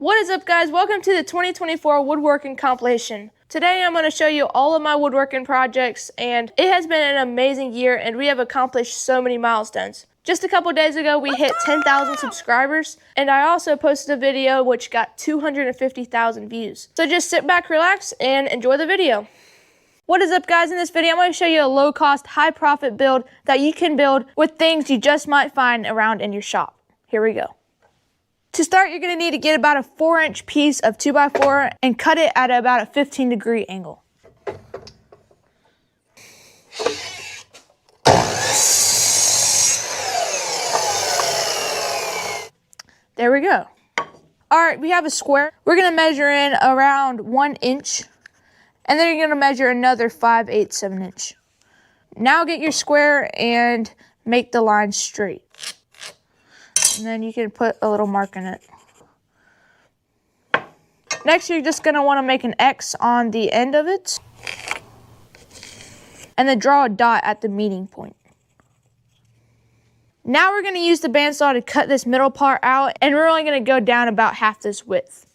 What is up, guys? Welcome to the 2024 Woodworking Compilation. Today I'm going to show you all of my woodworking projects, and it has been an amazing year and we have accomplished so many milestones. Just a couple days ago we hit 10,000 subscribers, and I also posted a video which got 250,000 views. So just sit back, relax, and enjoy the video. What is up, guys? In this video I'm going to show you a low-cost, high-profit build that you can build with things you just might find around in your shop. Here we go. To start, you're going to need to get about a 4-inch piece of 2x4 and cut it at about a 15-degree angle. There we go. Alright, we have a square. We're going to measure in around 1 inch, and then you're going to measure another 5/8 of an inch. Now get your square and make the line straight. And then you can put a little mark in it. Next, you're just going to want to make an X on the end of it. And then draw a dot at the meeting point. Now we're going to use the bandsaw to cut this middle part out, and we're only going to go down about half this width.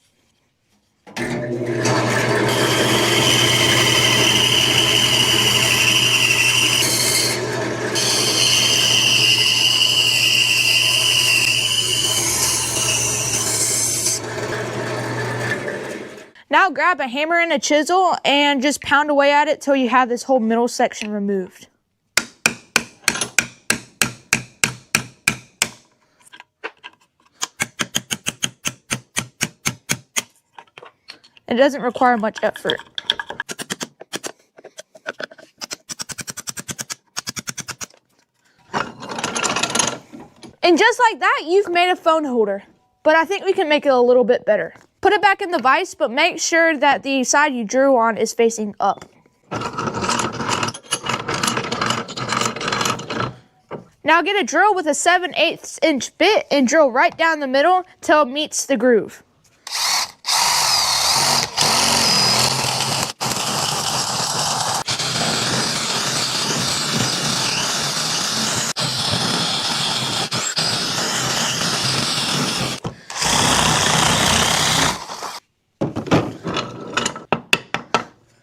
Now grab a hammer and a chisel and just pound away at it till you have this whole middle section removed. It doesn't require much effort. And just like that, you've made a phone holder. But I think we can make it a little bit better. Put it back in the vise, but make sure that the side you drew on is facing up. Now get a drill with a 7/8 inch bit and drill right down the middle till it meets the groove.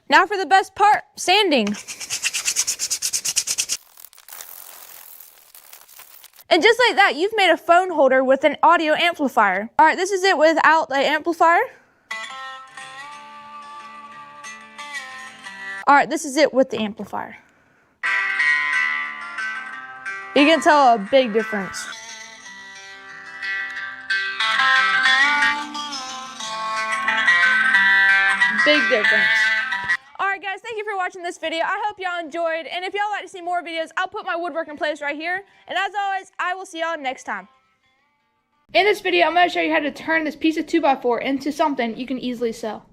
Now for the best part, sanding. And just like that, you've made a phone holder with an audio amplifier. All right, this is it without the amplifier. All right, this is it with the amplifier. You can tell a big difference. Big difference. Alright guys, thank you for watching this video. I hope y'all enjoyed, and if y'all like to see more videos, I'll put my woodworking playlist right here. And as always, I will see y'all next time. In this video, I'm going to show you how to turn this piece of 2x4 into something you can easily sell.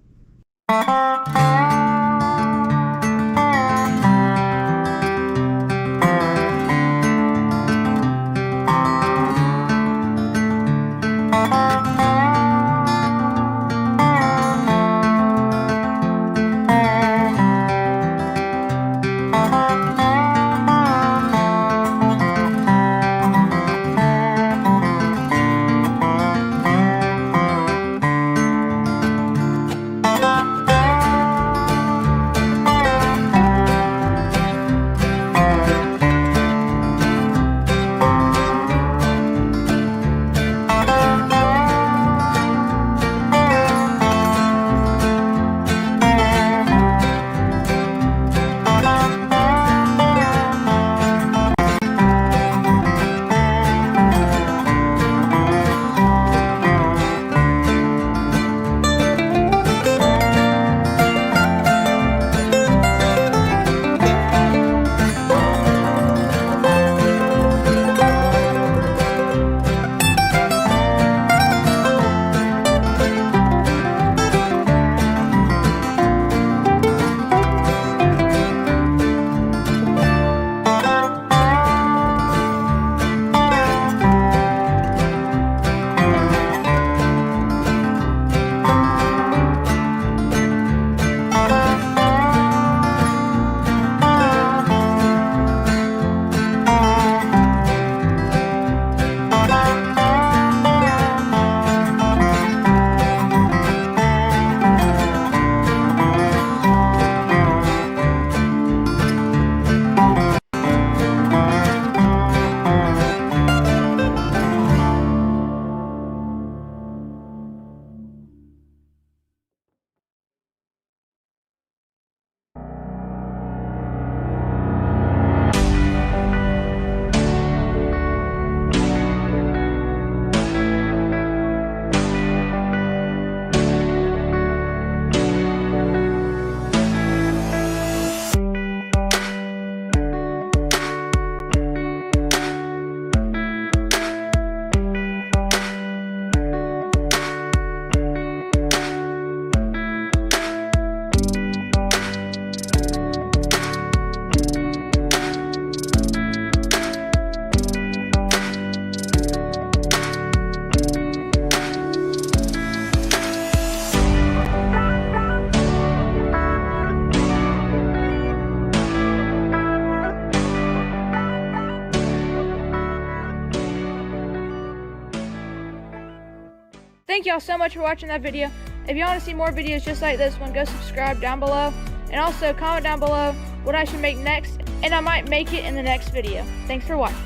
y'all so much for watching that video. If you want to see more videos just like this one, go subscribe down below. And also comment down below what I should make next, and I might make it in the next video. Thanks for watching.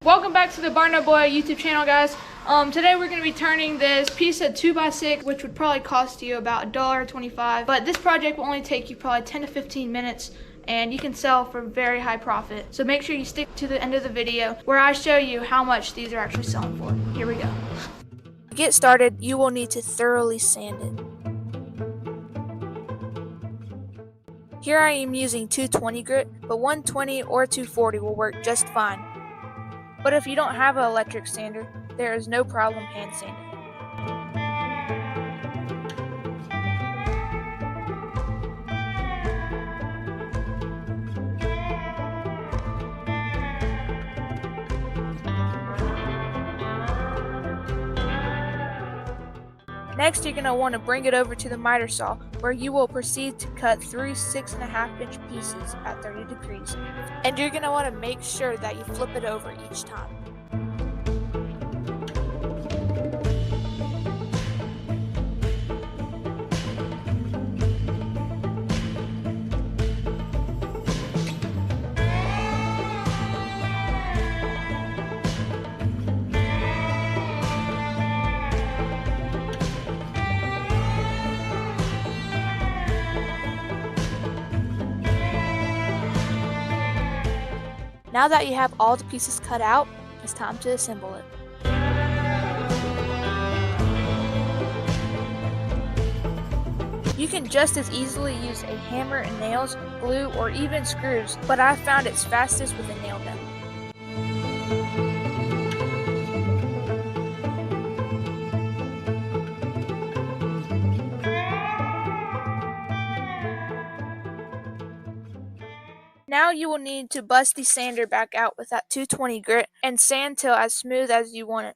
Welcome back to the Barndo Boy YouTube channel, guys. Today we're going to be turning this piece of 2x6, which would probably cost you about $1.25. But this project will only take you probably 10 to 15 minutes, and you can sell for very high profit. So make sure you stick to the end of the video where I show you how much these are actually selling for. Here we go. To get started, you will need to thoroughly sand it. Here I am using 220 grit, but 120 or 240 will work just fine. But if you don't have an electric sander, there is no problem hand sanding. Next, you're going to want to bring it over to the miter saw, where you will proceed to cut 3 6.5-inch pieces at 30 degrees. And you're going to want to make sure that you flip it over each time. Now that you have all the pieces cut out, it's time to assemble it. You can just as easily use a hammer and nails, glue, or even screws, but I found it's fastest with a nail gun. Now you will need to bust the sander back out with that 220 grit and sand till as smooth as you want it.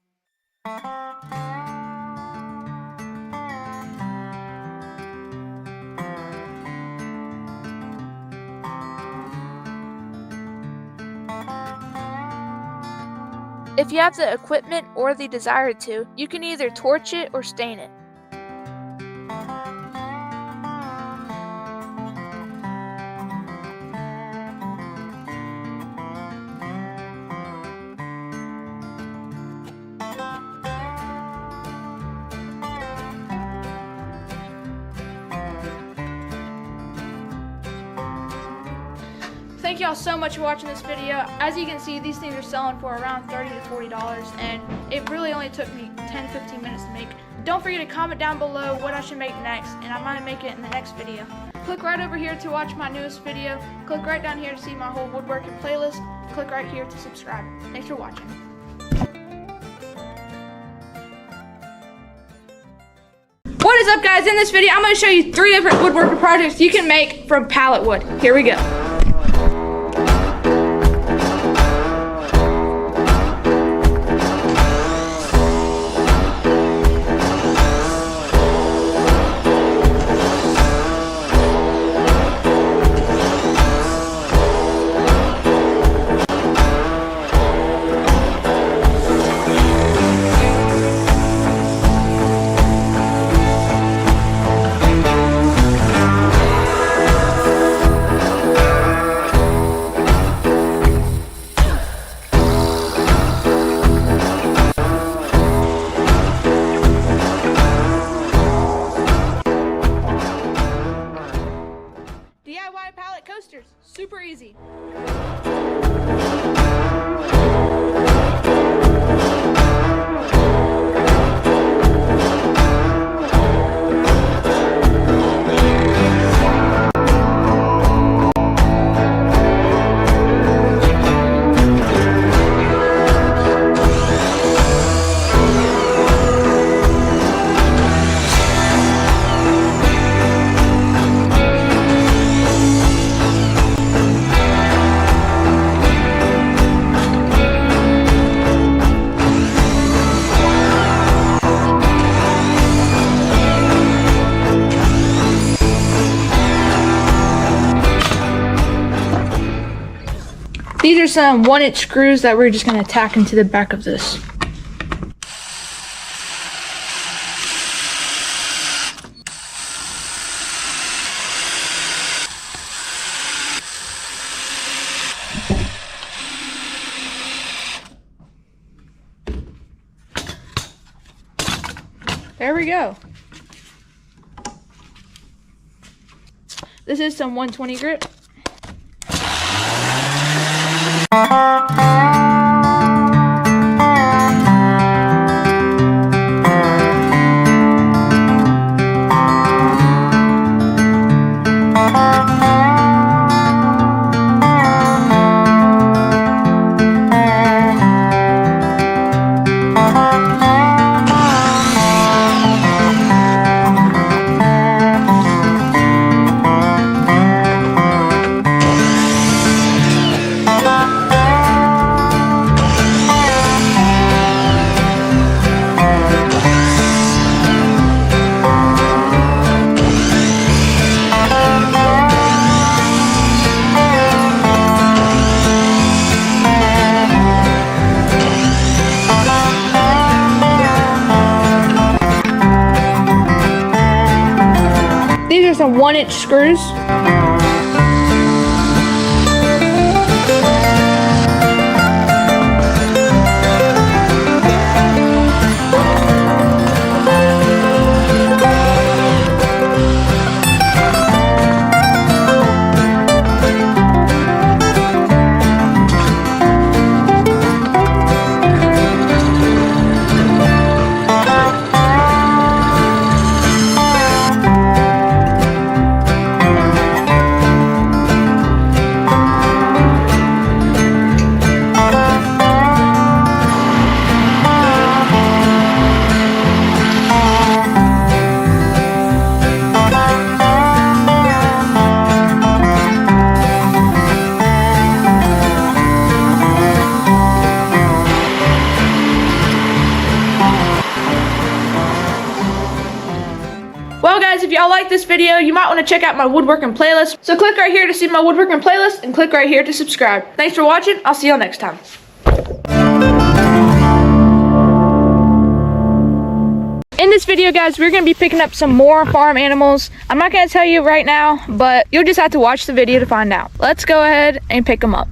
If you have the equipment or the desire to, you can either torch it or stain it. Thank y'all so much for watching this video. As you can see, these things are selling for around $30 to $40, and it really only took me 10 to 15 minutes to make. Don't forget to comment down below what I should make next, and I might make it in the next video. Click right over here to watch my newest video. Click right down here to see my whole woodworking playlist. Click right here to subscribe. Thanks for watching. What is up, guys? In this video, I'm going to show you 3 different woodworking projects you can make from pallet wood. Here we go. DIY pallet coasters, super easy. some 1-inch screws that we're just going to tack into the back of this. There we go. This is some 120 grit. These are some 1-inch screws. Well guys, if y'all like this video, you might want to check out my woodworking playlist. So click right here to see my woodworking playlist and click right here to subscribe. Thanks for watching. I'll see y'all next time. In this video, guys, we're going to be picking up some more farm animals. I'm not going to tell you right now, but you'll just have to watch the video to find out. Let's go ahead and pick them up.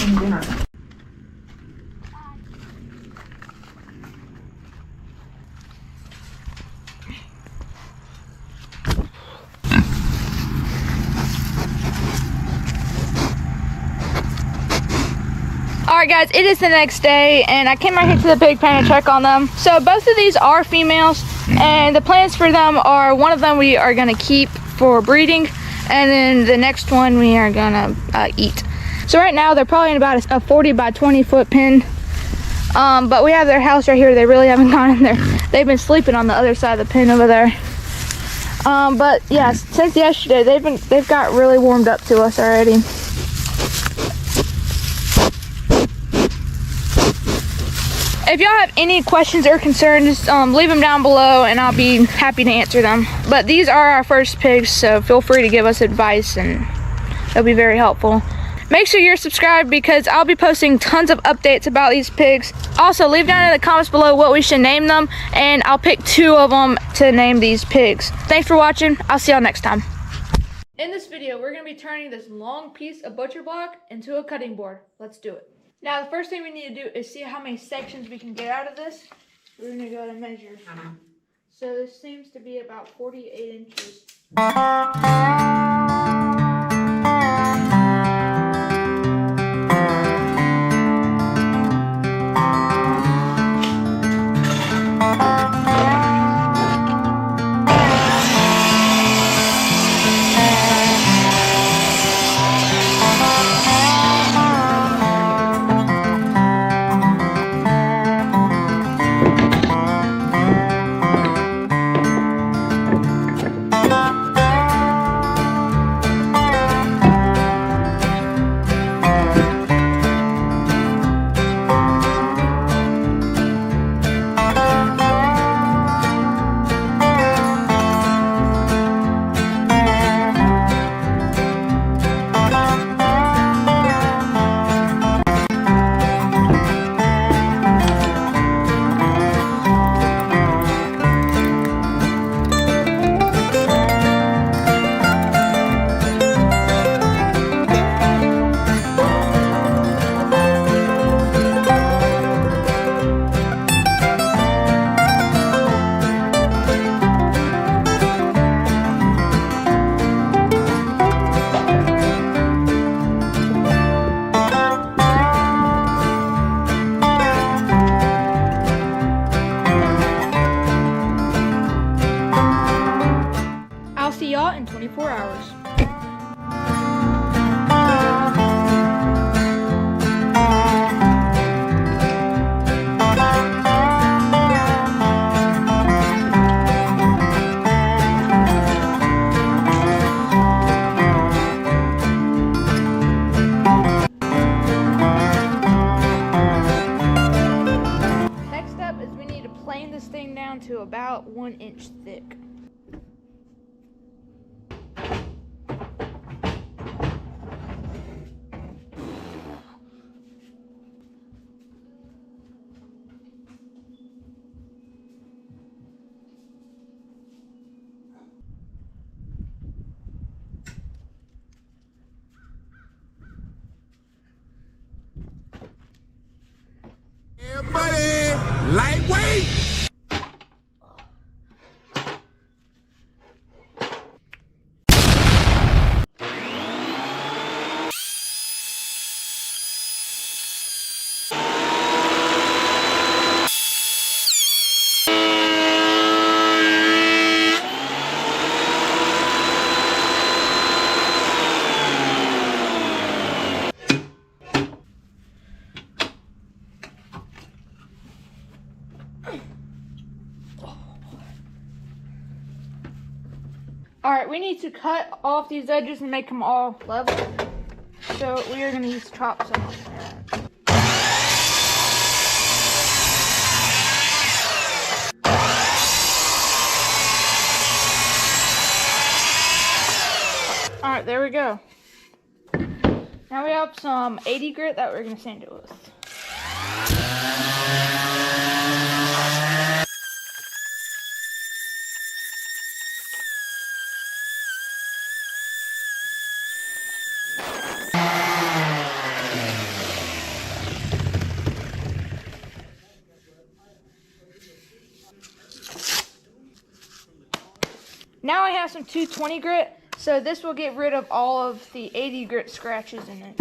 cooking dinner. Alright guys, it is the next day and I came out here to the pig pen to check on them. So both of these are females and the plans for them are, one of them we are going to keep for breeding and then the next one we are going to eat. So right now they're probably in about a 40 by 20 foot pen. But we have their house right here. They really haven't gone in there. They've been sleeping on the other side of the pen over there. But yeah, since yesterday they've got really warmed up to us already. If y'all have any questions or concerns, leave them down below and I'll be happy to answer them. But these are our first pigs, so feel free to give us advice and it'll be very helpful. Make sure you're subscribed because I'll be posting tons of updates about these pigs. Also, leave down in the comments below what we should name them and I'll pick 2 of them to name these pigs. Thanks for watching. I'll see y'all next time. In this video, we're going to be turning this long piece of butcher block into a cutting board. Let's do it. Now, the first thing we need to do is see how many sections we can get out of this. We're going to go and measure. So this seems to be about 48 inches. See y'all in 24 hours. Next up is we need to plane this thing down to about 1 inch thick. Yeah, buddy. Lightweight. Alright, we need to cut off these edges and make them all level. So we are going to use chop saw. Alright, there we go. Now we have some 80 grit that we're going to sand it with. have some 220 grit, so this will get rid of all of the 80 grit scratches in it.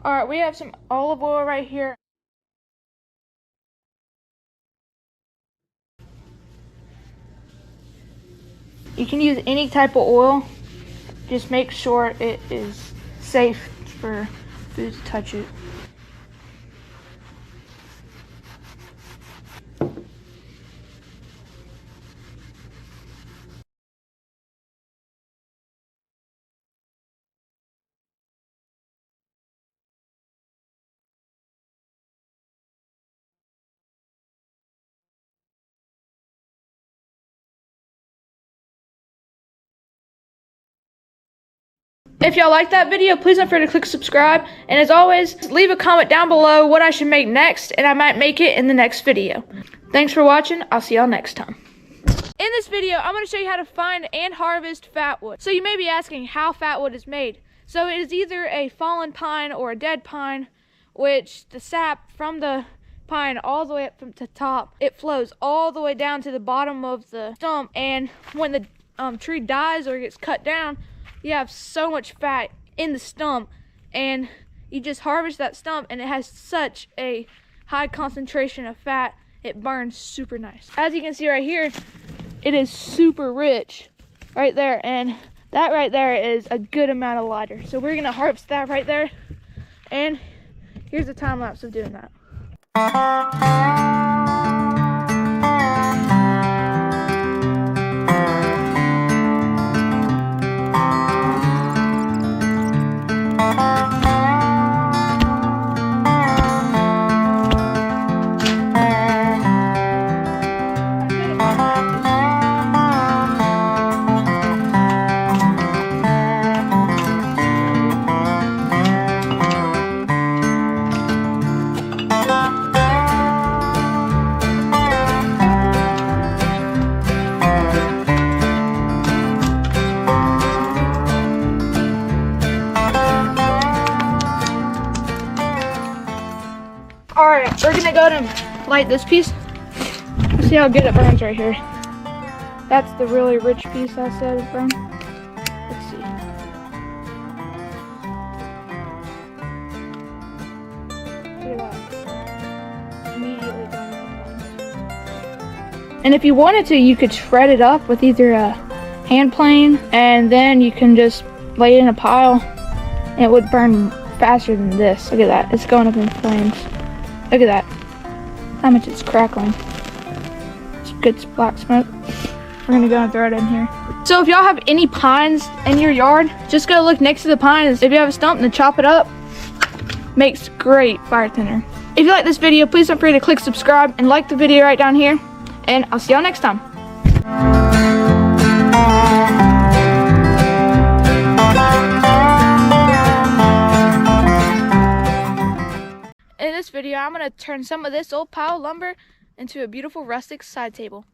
Alright, we have some olive oil right here. You can use any type of oil. Just make sure it is safe for food to touch it. If y'all like that video, please don't forget to click subscribe. And as always, leave a comment down below what I should make next, and I might make it in the next video. Thanks for watching. I'll see y'all next time. In this video, I'm going to show you how to find and harvest fatwood. So you may be asking how fatwood is made. So it is either a fallen pine or a dead pine, which the sap from the pine all the way up from the top, it flows all the way down to the bottom of the stump. And when the tree dies or gets cut down, you have so much fat in the stump, and you just harvest that stump, and it has such a high concentration of fat, it burns super nice. As you can see right here, it is super rich right there, and that right there is a good amount of lighter. So we're gonna harvest that right there, and here's a time lapse of doing that. Alright, we're gonna go and light this piece. Let's see how good it burns right here. That's the really rich piece I said it burned. Let's see. Look at that. Immediately burns. And if you wanted to, you could shred it up with either a hand plane, and then you can just lay it in a pile, and it would burn faster than this. Look at that, it's going up in flames. Look at that, how much it's crackling. It's good black smoke. We're gonna go and throw it in here. So if y'all have any pines in your yard, just go look next to the pines. If you have a stump, then chop it up. Makes great fire thinner. If you like this video, please don't forget to click subscribe and like the video right down here. And I'll see y'all next time. In this video, I'm going to turn some of this old pile of lumber into a beautiful rustic side table.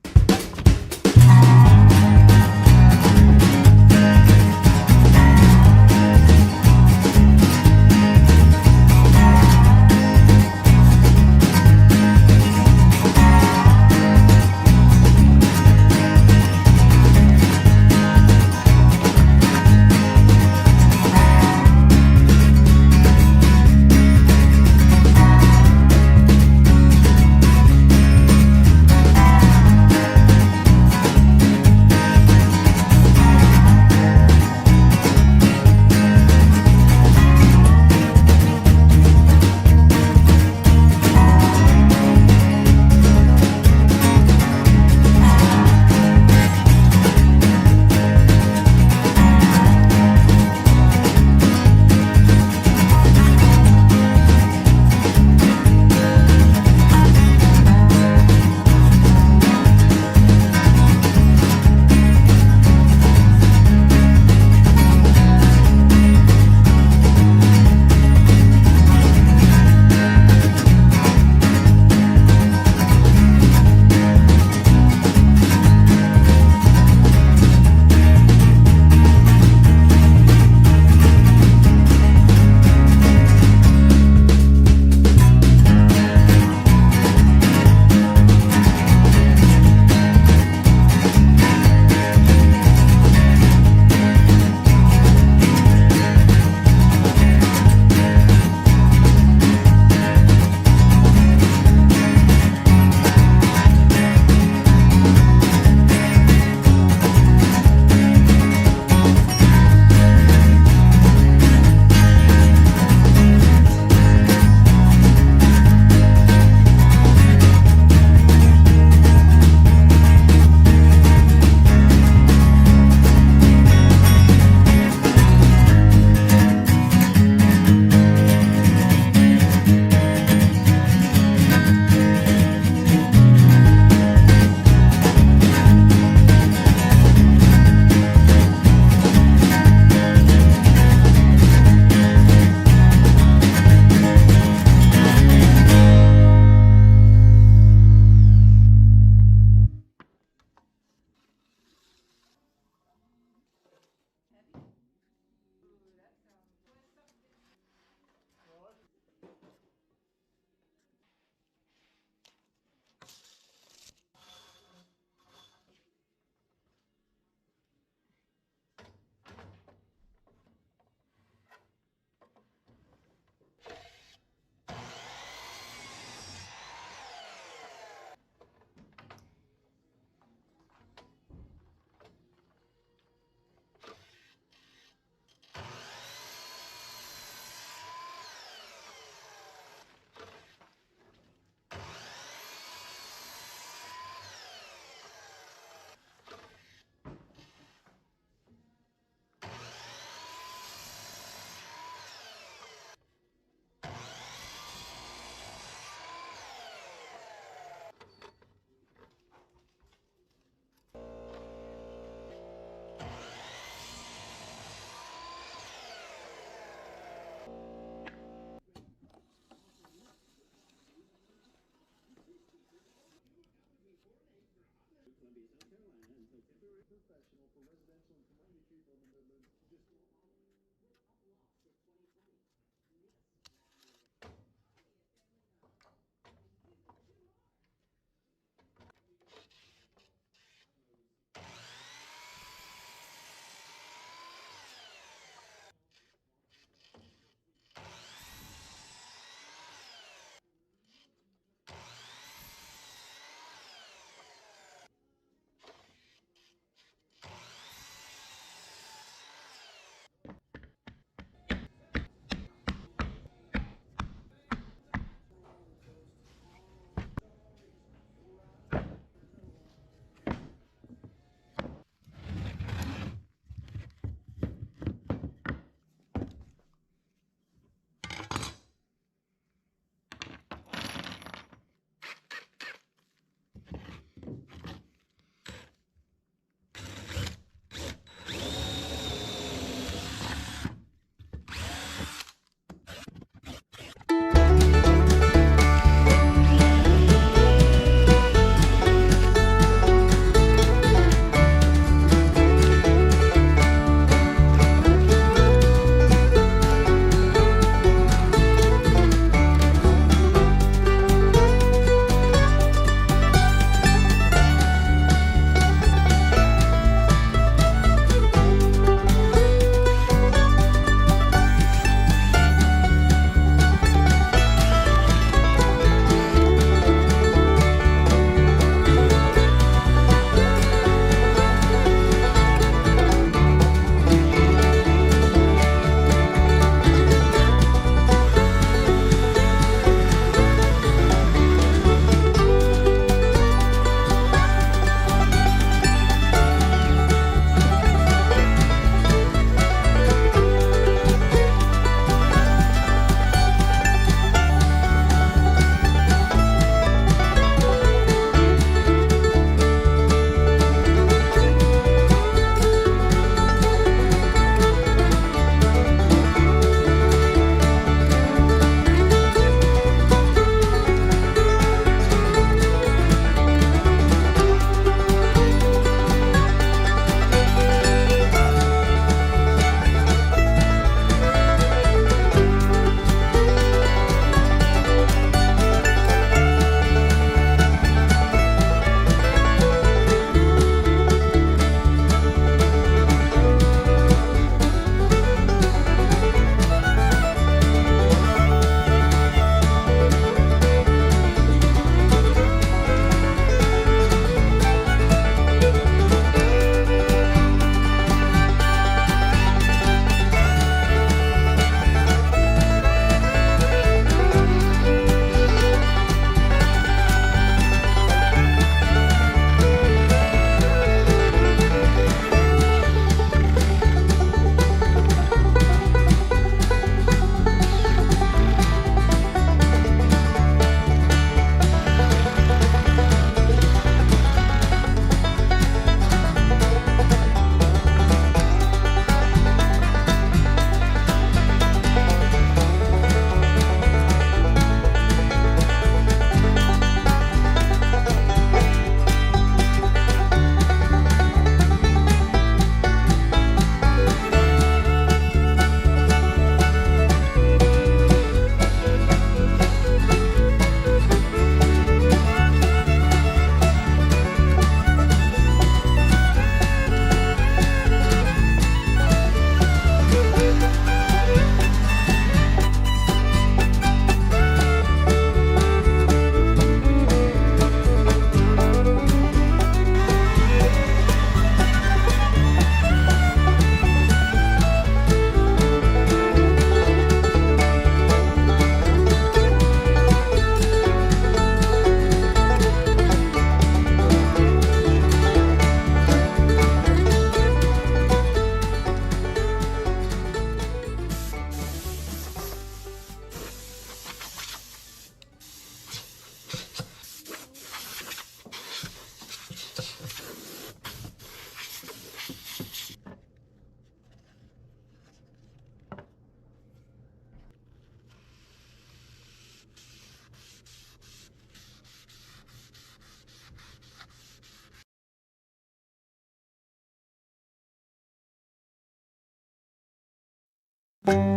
Bye.